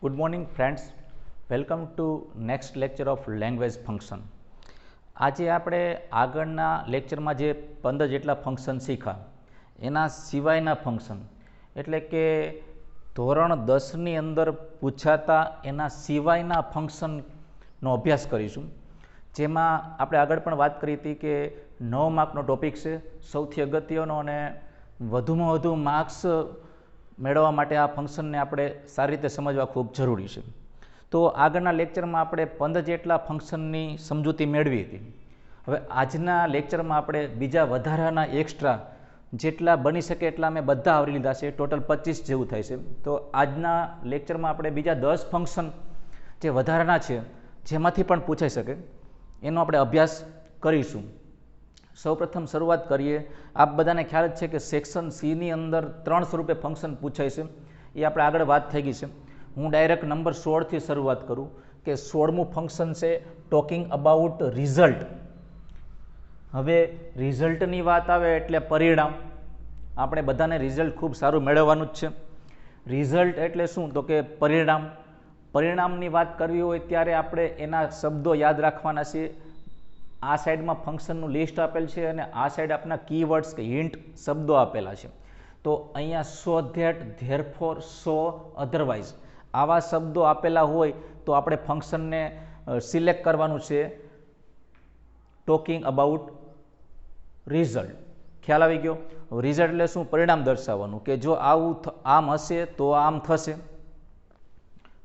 Good morning friends, welcome to next lecture of language function. આજે આપણે આગળના લેક્ચરમાં જે 15 જેટલા ફંક્શન શીખા એના સિવાયના ફંક્શન એટલે કે ધોરણ 10ની અંદર પૂછાતા એના સિવાયના ફંક્શનનો અભ્યાસ કરીશું. જેમાં આપણે આગળ પણ વાત કરી હતી કે 9 માર્કનો ટોપિક છે, સૌથી અગત્યનો અને વધુમાં વધુ માર્ક્સ મેળવવા માટે આ ફંક્શનને આપણે સારી રીતે સમજવા ખૂબ જરૂરી છે. તો આગળના લેક્ચરમાં આપણે 15 જેટલા ફંક્શનની સમજૂતી મેળવી હતી. હવે આજના લેક્ચરમાં આપણે બીજા વધારાના એક્સ્ટ્રા જેટલા બની શકે એટલા અમે બધા આવરી લીધા છે, ટોટલ 25 જેવું થાય છે. તો આજના લેક્ચરમાં આપણે બીજા 10 ફંક્શન જે વધારાના છે જેમાંથી પણ પૂછાઈ શકે એનો આપણે અભ્યાસ કરીશું. સૌપ્રથમ શરૂઆત કરીએ. આપ બધાને ખ્યાલ જ છે કે સેક્શન સીની અંદર 3 સ્વરૂપે ફંક્શન પૂછાય છે, એ આપણે આગળ વાત થઈ ગઈ છે. હું ડાયરેક્ટ નંબર 16થી શરૂઆત કરું કે 16મું ફંક્શન છે ટોકિંગ અબાઉટ રિઝલ્ટ. હવે રિઝલ્ટની વાત આવે એટલે પરિણામ. આપણે બધાને રિઝલ્ટ ખૂબ સારું મેળવવાનું જ છે. રિઝલ્ટ એટલે શું? તો કે પરિણામ. પરિણામની વાત કરવી હોય ત્યારે આપણે એના શબ્દો યાદ રાખવાના છે. આ સાઈડમાં ફંક્શનનું લિસ્ટ આપેલ છે અને આ સાઈડ આપણા કીવર્ડ્સ કે હિન્ટ શબ્દો આપેલા છે. તો અહીંયા so that, therefore, so, otherwise આવા શબ્દો આપેલા હોય તો આપણે ફંક્શનને સિલેક્ટ કરવાનું છે ટોકિંગ અબાઉટ રિઝલ્ટ. ખ્યાલ આવી ગયો? રિઝલ્ટ એટલે શું? પરિણામ દર્શાવવાનું કે જો આવું આમ હશે તો આમ થશે.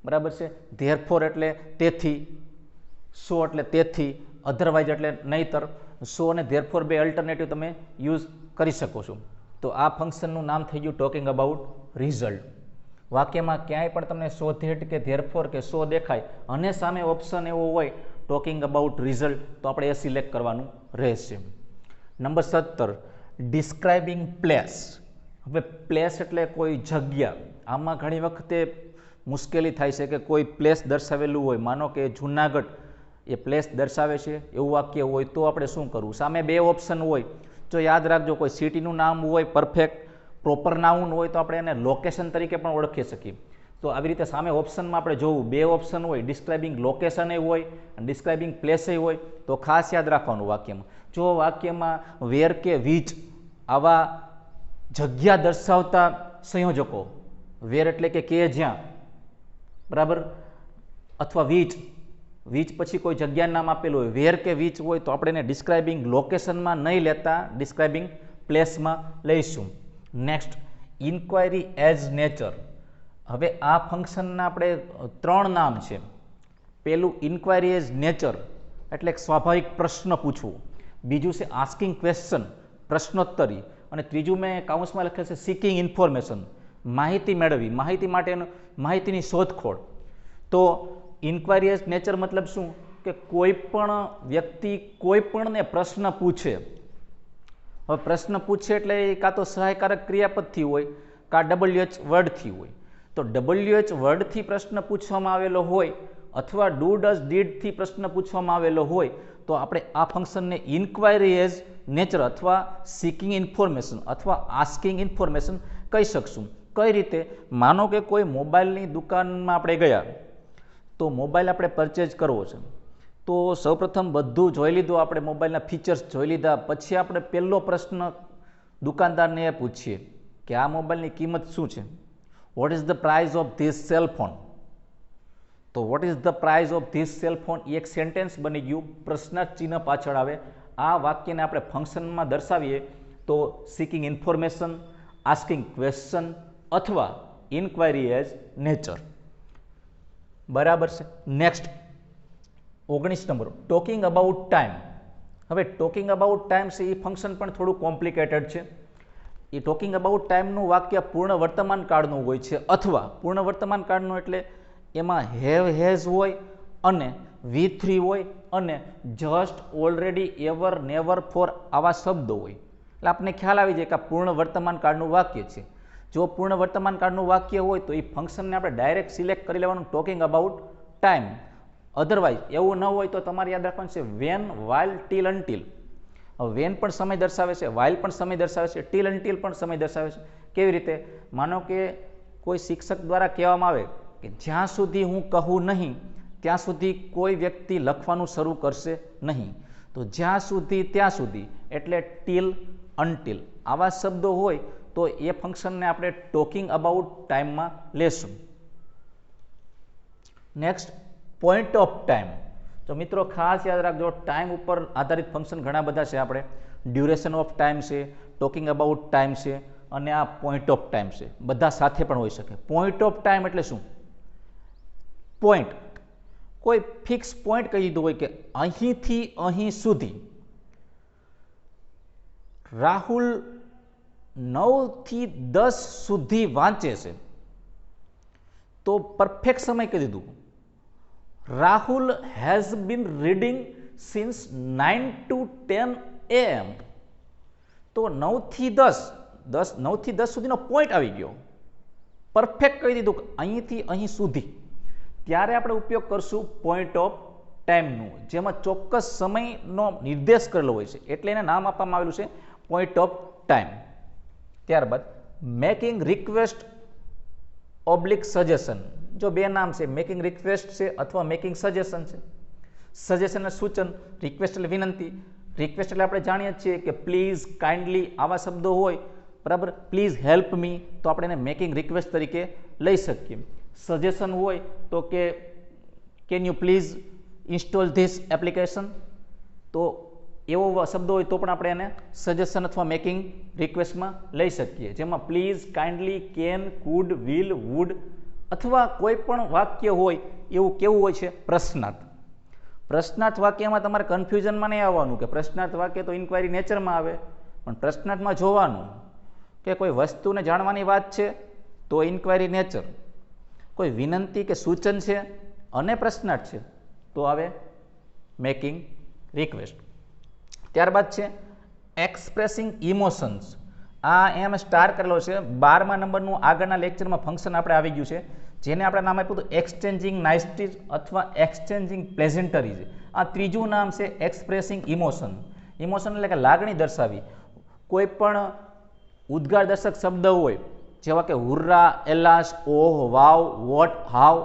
બરાબર છે. ધેરફોર એટલે તેથી, સો એટલે તેથી, અધરવાઇઝ એટલે નહીતર. સો અને ધેરફોર બે અલ્ટરનેટિવ તમે યુઝ કરી શકો છો. તો આ ફંક્શનનું નામ થઈ ગયું ટોકિંગ અબાઉટ રિઝલ્ટ. વાક્યમાં ક્યાંય પણ તમને સો ધેટ કે ધેરફોર કે સો દેખાય અને સામે ઓપ્શન એવો હોય ટોકિંગ અબાઉટ રિઝલ્ટ તો આપણે એ સિલેક્ટ કરવાનું રહેશે. Number 17 describing place. હવે પ્લેસ એટલે કોઈ જગ્યા. આમાં ઘણી વખતે મુશ્કેલી થાય છે કે કોઈ પ્લેસ દર્શાવેલું હોય, માનો કે જુનાગઢ એ પ્લેસ દર્શાવે છે એવું વાક્ય હોય તો આપણે શું કરવું? સામે બે ઓપ્શન હોય. જો યાદ રાખજો, કોઈ સિટીનું નામ હોય, પરફેક્ટ પ્રોપર નાઉન હોય તો આપણે એને લોકેશન તરીકે પણ ઓળખી શકીએ. તો આવી રીતે સામે ઓપ્શનમાં આપણે જોવું, બે ઓપ્શન હોય, ડિસ્ક્રાઇબિંગ લોકેશન એ હોય અને ડિસ્ક્રાઇબિંગ પ્લેસ એ હોય તો ખાસ યાદ રાખવાનું વાક્યમાં. જો વાક્યમાં વેર કે વિચ આવા જગ્યા દર્શાવતા સંયોજકો, વેર એટલે કે જ્યાં, બરાબર, અથવા વીચ પછી કોઈ જગ્યાનું નામ આપેલું હોય, વેર કે વીચ હોય તો આપણે એને ડિસ્ક્રાઇબિંગ લોકેશનમાં નહીં લેતા ડિસ્ક્રાઇબિંગ પ્લેસમાં લઈશું. Next inquiry as nature. હવે આ ફંક્શનના આપણે 3 નામ છે. પહેલું ઇન્ક્વાયરી એઝ નેચર એટલે એક સ્વાભાવિક પ્રશ્ન પૂછવું. બીજું છે આસ્કિંગ ક્વેશ્ચન, પ્રશ્નોત્તરી. અને ત્રીજું મેં કાઉન્સમાં લખેલું છે સીકિંગ ઇન્ફોર્મેશન, માહિતી મેળવી, માહિતીની શોધખોળ. તો ઇન્ક્વાયરી એઝ નેચર મતલબ શું? કે કોઈ પણ વ્યક્તિ કોઈ પણને પ્રશ્ન પૂછે. હવે પ્રશ્ન પૂછે એટલે એ કાં તો સહાયકારક ક્રિયાપદથી હોય કાં WH વર્ડથી હોય. તો WH વર્ડથી પ્રશ્ન પૂછવામાં આવેલો હોય અથવા ડુ ડઝ ડીડથી પ્રશ્ન પૂછવામાં આવેલો હોય તો આપણે આ ફંક્શનને ઇન્ક્વાયરી એઝ નેચર અથવા સીકિંગ ઇન્ફોર્મેશન અથવા આસ્કિંગ ઇન્ફોર્મેશન કહી શકશું. કઈ રીતે? માનો કે કોઈ મોબાઈલની દુકાનમાં આપણે ગયા તો મોબાઈલ આપણે પરચેજ કરવો છે. તો સૌપ્રથમ બધું જોઈ લીધું, આપણે મોબાઈલના ફીચર્સ જોઈ લીધા, પછી આપણે પહેલો પ્રશ્ન દુકાનદારને એ પૂછીએ કે આ મોબાઈલની કિંમત શું છે? What is the price of this cell phone? તો what is the price of this cell phone એ એક સેન્ટેન્સ બની ગયું, પ્રશ્નાર્થ ચિહ્ન પાછળ આવે. આ વાક્યને આપણે ફંક્શનમાં દર્શાવીએ તો સીકિંગ ઇન્ફોર્મેશન, આસ્કિંગ ક્વેશ્ચન અથવા ઇન્ક્વાયરી એઝ નેચર. બરાબર છે. Next 19 number talking about time. હવે ટોકિંગ અબાઉટ ટાઈમ છે એ ફંક્શન પણ થોડું કોમ્પ્લિકેટેડ છે. એ ટોકિંગ અબાઉટ ટાઈમનું વાક્ય પૂર્ણ વર્તમાન કાળનું હોય છે અથવા પૂર્ણ વર્તમાન કાળનું એટલે એમાં હેવ, હેઝ હોય અને V3 હોય અને just, already, ever, never, for આવા શબ્દો હોય. એટલે આપણને ખ્યાલ આવી જાય કે આ પૂર્ણ વર્તમાન કાળનું વાક્ય છે. જો પૂર્ણ વર્તમાન કાળનું વાક્ય હોય તો એ ફંક્શનને આપણે ડાયરેક્ટ સિલેક્ટ કરી લેવાનું ટોકિંગ અબાઉટ ટાઈમ. અધરવાઇઝ એવું ન હોય તો તમારે યાદ રાખવાનું છે when, while, till, until. When પણ સમય દર્શાવે છે, વાઇલ પણ સમય દર્શાવે છે, ટીલ અનટીલ પણ સમય દર્શાવે છે. કેવી રીતે? માનો કે કોઈ શિક્ષક દ્વારા કહેવામાં આવે કે જ્યાં સુધી હું કહું નહીં ત્યાં સુધી કોઈ વ્યક્તિ લખવાનું શરૂ કરશે નહીં. તો જ્યાં સુધી ત્યાં સુધી એટલે ટીલ, અનટીલ આવા શબ્દો હોય તો એ ફંક્શનને આપણે ટોકિંગ અબાઉટ ટાઈમમાં લેશું. Next, point of time. તો મિત્રો ખાસ યાદ રાખજો, ટાઈમ ઉપર આધારિત ફંક્શન ઘણા બધા છે. આપણે ડ્યુરેશન ઓફ ટાઈમ છે, ટોકિંગ અબાઉટ ટાઈમ છે અને આ પોઈન્ટ ઓફ ટાઈમ છે. બધા સાથે પણ હોઈ શકે. પોઈન્ટ ઓફ ટાઈમ એટલે શું? પોઈન્ટ, કોઈ ફિક્સ પોઈન્ટ કહી દીધું હોય કે અહીંથી અહીં સુધી રાહુલ 9 થી 10 સુધી વાંચે છે, તો પરફેક્ટ સમય કહી દીધું. Rahul has been reading since 9 to 10 AM. તો 9 થી 10 સુધીનો પોઈન્ટ આવી ગયો. પરફેક્ટ કહી દીધું કે અહીંથી અહીં સુધી. ત્યારે આપણે ઉપયોગ કરશું પોઈન્ટ ઓફ ટાઈમનું, જેમાં ચોક્કસ સમયનો નિર્દેશ કરેલો હોય છે, એટલે એને નામ આપવામાં આવેલું છે પોઈન્ટ ઓફ ટાઈમ. ત્યારબાદ મેકિંગ રિક્વેસ્ટ ઓબ્લિક સજેશન. જો બે નામ છે, મેકિંગ રિક્વેસ્ટ છે અથવા મેકિંગ સજેશન છે. સજેશન એટલે સૂચન, રિક્વેસ્ટ એટલે વિનંતી. રિક્વેસ્ટ એટલે આપણે જાણીએ છીએ કે પ્લીઝ, કાઇન્ડલી આવા શબ્દો હોય, બરાબર. પ્લીઝ હેલ્પ મી, તો આપણે એને મેકિંગ રિક્વેસ્ટ તરીકે લઈ શકીએ. સજેશન હોય તો કે can you please install this application, તો એવો શબ્દ હોય તો પણ આપણે એને સજેશન અથવા મેકિંગ રિક્વેસ્ટમાં લઈ શકીએ. જેમાં please, kindly, can, could, will, would અથવા કોઈ પણ વાક્ય હોય એવું કેવું હોય છે? પ્રશ્નાર્થ. પ્રશ્નાર્થ વાક્યમાં તમારે કન્ફ્યુઝનમાં નહીં આવવાનું કે પ્રશ્નાર્થ વાક્ય તો ઇન્ક્વાયરી નેચરમાં આવે, પણ પ્રશ્નાર્થમાં જોવાનું કે કોઈ વસ્તુને જાણવાની વાત છે તો ઇન્ક્વાયરી નેચર, કોઈ વિનંતી કે સૂચન છે અને પ્રશ્નાર્થ છે તો આવે મેકિંગ રિક્વેસ્ટ. ત્યારબાદ છે એક્સપ્રેસિંગ ઇમોશન્સ. આ એમ સ્ટાર કરેલો છે. 12મા નંબરનું આગળના લેક્ચરમાં ફંક્શન આપણે આવી ગયું છે, જેને આપણે નામ આપ્યું હતું એક્સચેન્જિંગ નાઇસટીઝ અથવા એક્સચેન્જિંગ પ્લેઝન્ટરીઝ. આ ત્રીજું નામ છે એક્સપ્રેસિંગ ઇમોશન. ઇમોશન એટલે કે લાગણી દર્શાવી. કોઈ પણ ઉદ્ગાર દર્શક શબ્દ હોય જેવા કે hurrah, alas, oh, wow, what, how,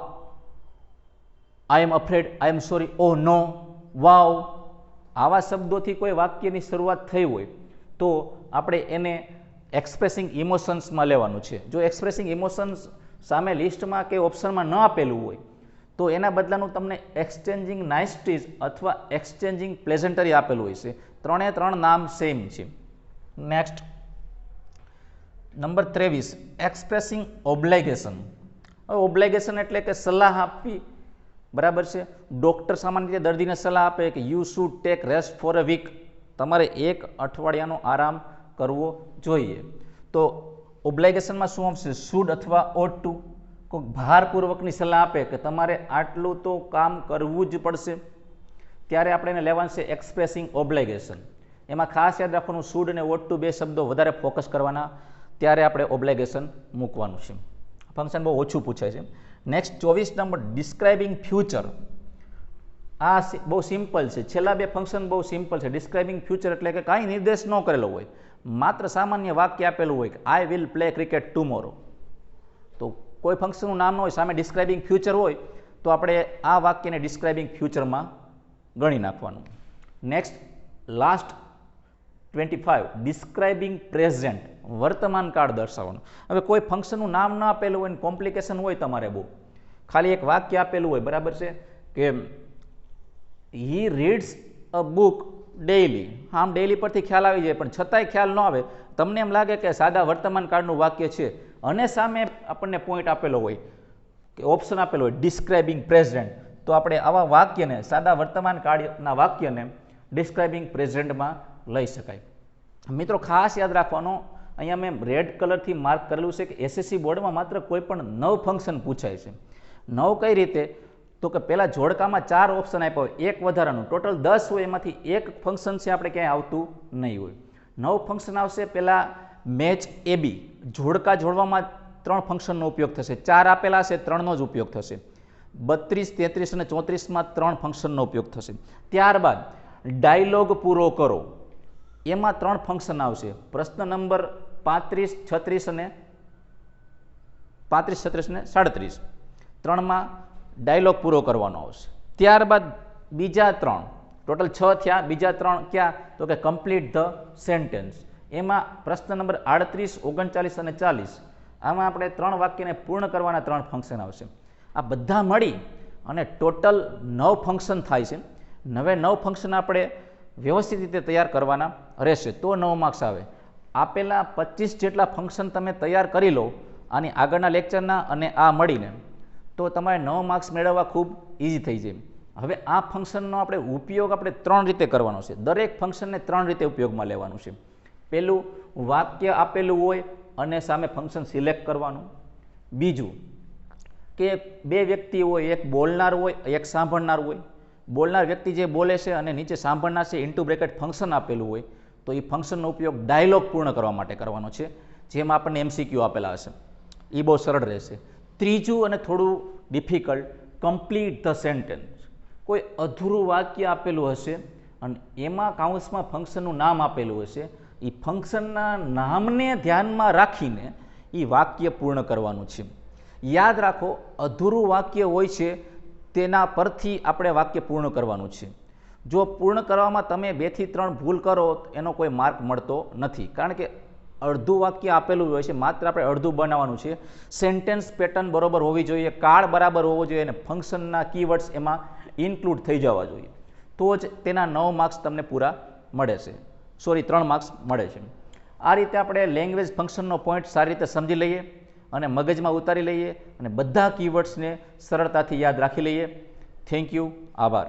I am afraid, I am sorry, oh no, wow, આવા શબ્દોથી કોઈ વાક્યની શરૂઆત થઈ હોય તો આપણે એને એક્સપ્રેસિંગ ઇમોશન્સમાં લેવાનું છે. જો એક્સપ્રેસિંગ ઇમોશન્સ સામે લિસ્ટમાં કે ઓપ્શનમાં ન આપેલું હોય તો એના બદલાનું તમને એક્સચેન્જિંગ નાઇસટીઝ અથવા એક્સચેન્જિંગ પ્લેઝન્ટરી આપેલું હોય છે. 3 નામ સેમ છે. Next, number 23, expressing obligation. હવે ઓબ્લાઇગેશન એટલે કે સલાહ આપવી, બરાબર છે. ડૉક્ટર સામાન્ય રીતે દર્દીને સલાહ આપે કે you should take rest for a week, તમારે 1 અઠવાડિયાનો આરામ કરવો જોઈએ. તો ઓબ્લાઇગેશનમાં શું આવશે? શુડ અથવા ઓટ ટુ. કોઈ ભારપૂર્વકની સલાહ આપે કે તમારે આટલું તો કામ કરવું જ પડશે, ત્યારે આપણે એને લેવાનું છે એક્સપ્રેસિંગ ઓબ્લાઇગેશન. એમાં ખાસ યાદ રાખવાનું, શુડ અને ઓટ ટુ બે શબ્દો વધારે ફોકસ કરવાના, ત્યારે આપણે ઓબ્લાઇગેશન મૂકવાનું છે. ફંક્શન બહુ ઓછું પૂછાય છે. Next 24 number, describing future. આ બહુ સિમ્પલ છે. છેલ્લા બે ફંક્શન બહુ સિમ્પલ છે. ડિસ્ક્રાઇબિંગ ફ્યુચર એટલે કે કાંઈ નિર્દેશ ન કરેલો હોય, માત્ર સામાન્ય વાક્ય આપેલું હોય કે I will play cricket tomorrow. તો કોઈ ફંક્શનનું નામ ન હોય, સામે ડિસ્ક્રાઇબિંગ ફ્યુચર હોય તો આપણે આ વાક્યને ડિસ્ક્રાઇબિંગ ફ્યુચરમાં ગણી નાખવાનું. Next, last 25, describing present. વર્તમાન કાળ દર્શાવવાનું. હવે કોઈ ફંક્શનનું નામ ન આપેલું હોય, કોમ્પ્લિકેશન હોય તમારે બહુ, ખાલી એક વાક્ય આપેલું હોય, બરાબર છે, કે હી રીડ્સ અ બુક ડેઇલી. આમ ડેઇલી પરથી ખ્યાલ આવી જાય, પણ છતાંય ખ્યાલ ન આવે, તમને એમ લાગે કે સાદા વર્તમાન કાળનું વાક્ય છે, અને સામે આપણને પોઈન્ટ આપેલો હોય કે ઓપ્શન આપેલો હોય ડિસ્ક્રાઇબિંગ પ્રેઝન્ટ, તો આપણે આવા વાક્યને, સાદા વર્તમાન કાળના વાક્યને ડિસ્ક્રાઇબિંગ પ્રેઝન્ટમાં લઈ શકાય. મિત્રો ખાસ યાદ રાખવાનો, અહીંયા મેં રેડ કલરથી માર્ક કરેલું છે કે એસએસસી બોર્ડમાં માત્ર કોઈ પણ 9 ફંક્શન પૂછાય છે. 9 કઈ રીતે? તો કે પહેલાં જોડકામાં 4 ઓપ્શન આપ્યા હોય, એક વધારાનું, ટોટલ 10 હોય, એમાંથી એક ફંક્શન છે આપણે ક્યાંય આવતું નહીં હોય. 9 ફંક્શન આવશે. પહેલાં મેચ એબી, જોડકા જોડવામાં 3 ફંક્શનનો ઉપયોગ થશે. 4 આપેલા છે, 3નો જ ઉપયોગ થશે. 32, 33 અને 34માં 3 ફંક્શનનો ઉપયોગ થશે. ત્યારબાદ ડાયલોગ પૂરો કરો, એમાં 3 ફંક્શન આવશે. પ્રશ્ન નંબર 35, 36 અને 37. 3માં ડાયલોગ પૂરો કરવાનો આવશે. ત્યારબાદ બીજા 3 ટોટલ 6 થયા, બીજા 3 ક્યાં તો કે કમ્પ્લીટ ધ સેન્ટેન્સ. એમાં પ્રશ્ન નંબર 38, 39 અને 40 આમાં આપણે 3 વાક્યને પૂર્ણ કરવાના 3 ફંક્શન આવશે. આ બધા મળી અને ટોટલ 9 ફંક્શન થાય છે. હવે 9 ફંક્શન આપણે વ્યવસ્થિત રીતે તૈયાર કરવાના રહેશે તો 9 માર્ક્સ આવે. આપેલા 25 જેટલા ફંક્શન તમે તૈયાર કરી લો આની આગળના લેક્ચરના અને આ મળીને, તો તમારે 9 માર્ક્સ મેળવવા ખૂબ ઇઝી થઈ જાય. હવે આ ફંક્શનનો આપણે ઉપયોગ આપણે 3 રીતે કરવાનો છે. દરેક ફંક્શનને 3 રીતે ઉપયોગમાં લેવાનું છે. પહેલું, વાક્ય આપેલું હોય અને સામે ફંક્શન સિલેક્ટ કરવાનું. બીજું કે 2 વ્યક્તિ હોય, એક બોલનાર હોય, એક સાંભળનાર હોય. બોલનાર વ્યક્તિ જે બોલે છે અને નીચે સાંભળનાર છે ઇન્ટુ બ્રેકેટ ફંક્શન આપેલું હોય, તો એ ફંક્શનનો ઉપયોગ ડાયલોગ પૂર્ણ કરવા માટે કરવાનો છે, જેમાં આપણને MCQ આપેલા હશે. એ બહુ સરળ રહેશે. ત્રીજું અને થોડું ડિફિકલ્ટ, કમ્પ્લીટ ધ સેન્ટેન્સ. કોઈ અધૂરું વાક્ય આપેલું હશે અને એમાં કાઉન્સમાં ફંક્શનનું નામ આપેલું હશે, એ ફંક્શનના નામને ધ્યાનમાં રાખીને એ વાક્ય પૂર્ણ કરવાનું છે. યાદ રાખો, અધૂરું વાક્ય હોય છે તેના પરથી આપણે વાક્ય પૂર્ણ કરવાનું છે. જો પૂર્ણ કરવામાં તમે 2 થી 3 ભૂલ કરો એનો કોઈ માર્ક મળતો નથી, કારણ કે અડધું વાક્ય આપેલું હોય છે, માત્ર આપણે અડધું બનાવવાનું છે. સેન્ટેન્સ પેટર્ન બરોબર હોવી જોઈએ, કાળ બરાબર હોવો જોઈએ અને ફંક્શનના કીવર્ડ્સ એમાં ઇન્ક્લુડ થઈ જવા જોઈએ, તો જ તેના 9 માર્ક્સ તમને પૂરા મળે છે. 3 માર્ક્સ મળે છે. આ રીતે આપણે લેંગ્વેજ ફંક્શનનો પોઈન્ટ સારી રીતે સમજી લઈએ અને મગજમાં ઉતારી લઈએ અને બધા કીવર્ડ્સને સરળતાથી યાદ રાખી લઈએ. Thank you. આભાર.